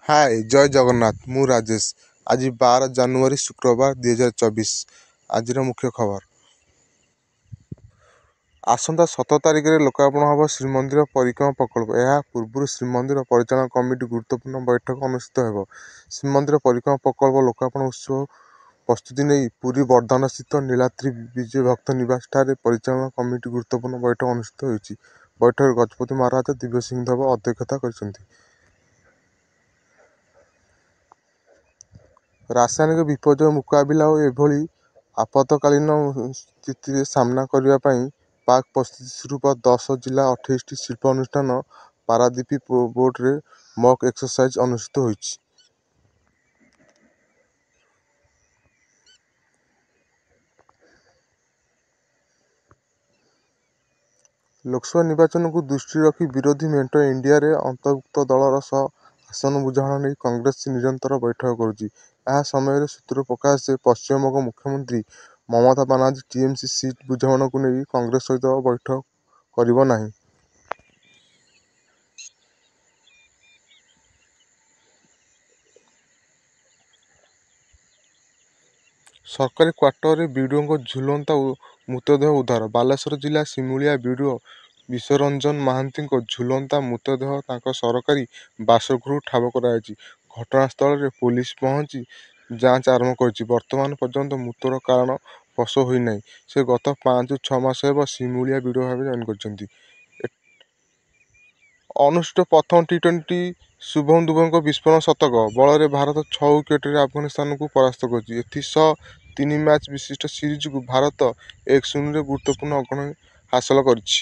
ହାଏ ଜୟ ଜଗନ୍ନାଥ। ମୁଁ ରାଜେଶ। ଆଜି 12 ଜାନୁଆରୀ ଶୁକ୍ରବାର 2024। ଆଜିର ମୁଖ୍ୟ ଖବର। ଆସନ୍ତା 17 ତାରିଖରେ ଲୋକାର୍ପଣ ହେବ ଶ୍ରୀମନ୍ଦିର ପରିକ୍ରମା ପ୍ରକଳ୍ପ। ଏହା ପୂର୍ବରୁ ଶ୍ରୀମନ୍ଦିର ପରିଚାଳନା କମିଟି ଗୁରୁତ୍ୱପୂର୍ଣ୍ଣ ବୈଠକ ଅନୁଷ୍ଠିତ ହେବ। ଶ୍ରୀମନ୍ଦିର ପରିକ୍ରମା ପ୍ରକଳ୍ପ ଲୋକାର୍ପଣ ଉତ୍ସବ ପ୍ରସ୍ତୁତି ନେଇ ପୁରୀ ବର୍ଦ୍ଧାନସ୍ଥିତ ନୀଳାଦ୍ରି ବିଜେ ଭକ୍ତ ନିବାସ ଠାରେ ପରିଚାଳନା କମିଟି ଗୁରୁତ୍ୱପୂର୍ଣ୍ଣ ବୈଠକ ଅନୁଷ୍ଠିତ ହୋଇଛି। ବୈଠକରେ ଗଜପତି ମହାରାଜ ଦିବ୍ୟସିଂହ ଦେବ ଅଧ୍ୟକ୍ଷତା କରିଛନ୍ତି। ରାସାୟନିକ ବିପର୍ଯ୍ୟୟ ମୁକାବିଲା ଓ ଏଭଳି ଆପତ୍କାଳୀନ ସ୍ଥିତିରେ ସାମ୍ନା କରିବା ପାଇଁ ପାକ୍ ପ୍ରସ୍ତୁତି ସ୍ୱରୂପ 10 ଜିଲ୍ଲା 28ଟି ଶିଳ୍ପ ଅନୁଷ୍ଠାନ ପାରାଦୀପ ପୋର୍ଟରେ ମକ୍ ଏକ୍ସରସାଇଜ ଅନୁଷ୍ଠିତ ହୋଇଛି। ଲୋକସଭା ନିର୍ବାଚନକୁ ଦୃଷ୍ଟିରେ ରଖି ବିରୋଧୀ ମେଣ୍ଟ ଏନ୍ଡିଏରେ ଅନ୍ତର୍ଭୁକ୍ତ ଦଳର ସହ ଆସନ ବୁଝାମଣା ନେଇ କଂଗ୍ରେସ ନିରନ୍ତର ବୈଠକ କରୁଛି। ଏହା ସମୟରେ ସୂତ୍ରରୁ ପ୍ରକାଶ ଯେ ପଶ୍ଚିମବଙ୍ଗ ମୁଖ୍ୟମନ୍ତ୍ରୀ ମମତା ବାନାର୍ଜୀ ଟିଏମସି ସିଟ୍ ବୁଝାମଣାକୁ ନେଇ କଂଗ୍ରେସ ସହିତ ବୈଠକ କରିବ ନାହିଁ। ସରକାରୀ କ୍ୱାର୍ଟରରେ ବିଡିଓଙ୍କ ଝୁଲନ୍ତା ମୃତଦେହ ଉଦ୍ଧାର। ବାଲେଶ୍ୱର ଜିଲ୍ଲା ସିମୁଳିଆ ବିଡିଓ ବିଶ୍ୱରଞ୍ଜନ ମହାନ୍ତିଙ୍କ ଝୁଲନ୍ତା ମୃତଦେହ ତାଙ୍କ ସରକାରୀ ବାସଗୃହରୁ ଠାବ କରାଯାଇଛି। ଘଟଣାସ୍ଥଳରେ ପୋଲିସ ପହଞ୍ଚି ଯାଞ୍ଚ ଆରମ୍ଭ କରିଛି। ବର୍ତ୍ତମାନ ପର୍ଯ୍ୟନ୍ତ ମୃତ୍ୟୁର କାରଣ ସ୍ପଷ୍ଟ ହୋଇନାହିଁ। ସେ ଗତ 5-6 ମାସ ହେବ ସିମୁଳିଆ ବିଡିଓ ଭାବେ ଜଏନ୍ କରିଛନ୍ତି। ଅନୁଷ୍ଠିତ ପ୍ରଥମ ଟି20 ଶୁଭମ ଦୁବେଙ୍କ ବିସ୍ଫୋରକ ଶତକ ବଳରେ ଭାରତ 6 ୱିକେଟରେ ଆଫଗାନିସ୍ତାନକୁ ପରାସ୍ତ କରିଛି। ଏଥିସହ 3 ମ୍ୟାଚ୍ ବିଶିଷ୍ଟ ସିରିଜକୁ ଭାରତ 1-0ରେ ଗୁରୁତ୍ୱପୂର୍ଣ୍ଣ ଅଗ୍ରଣୀ ହାସଲ କରିଛି।